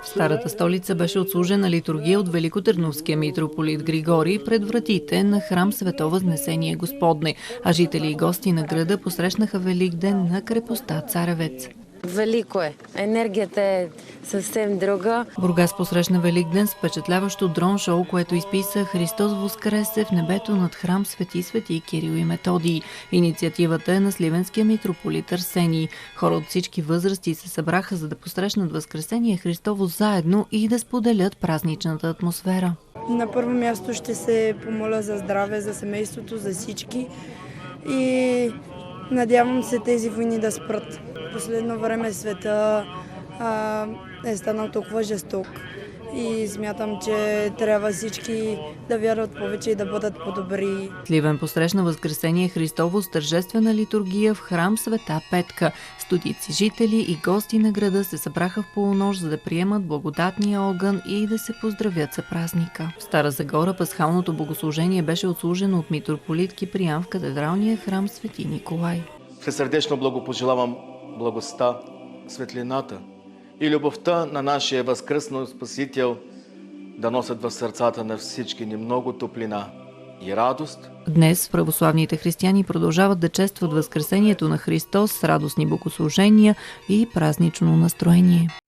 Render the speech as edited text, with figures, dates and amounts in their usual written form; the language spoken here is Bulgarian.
В старата столица беше отслужена литургия от великотърновския митрополит Григорий пред вратите на храм Свето Възнесение Господне, а жители и гости на града посрещнаха Великден на крепостта Царевец. Велико е. Енергията е съвсем друга. Бургас посрещна Великден с впечатляващо дрон шоу, което изписа "Христос воскресе" в небето над храм Свети Кирил и Методий. Инициативата е на сливенския митрополит Арсений. Хора от всички възрасти се събраха, за да посрещнат Възкресение Христово заедно и да споделят празничната атмосфера. На първо място ще се помоля за здраве, за семейството, за всички и надявам се тези войни да спрат. В последно време света е станал толкова жесток и смятам, че трябва всички да вярват повече и да бъдат по-добри. Сливен посрещна Възкресение Христово с тържествена литургия в храм Света Петка. Стотици жители и гости на града се събраха в полунощ, за да приемат благодатния огън и да се поздравят за празника. В Стара Загора пасхалното богослужение беше отслужено от митрополит Киприан в катедралния храм Свети Николай. Всесърдечно благопожелавам благостта, светлината и любовта на нашия възкръснал Спасител да носят в сърцата на всички ни много топлина и радост. Днес православните християни продължават да честват Възкресението на Христос с радостни богослужения и празнично настроение.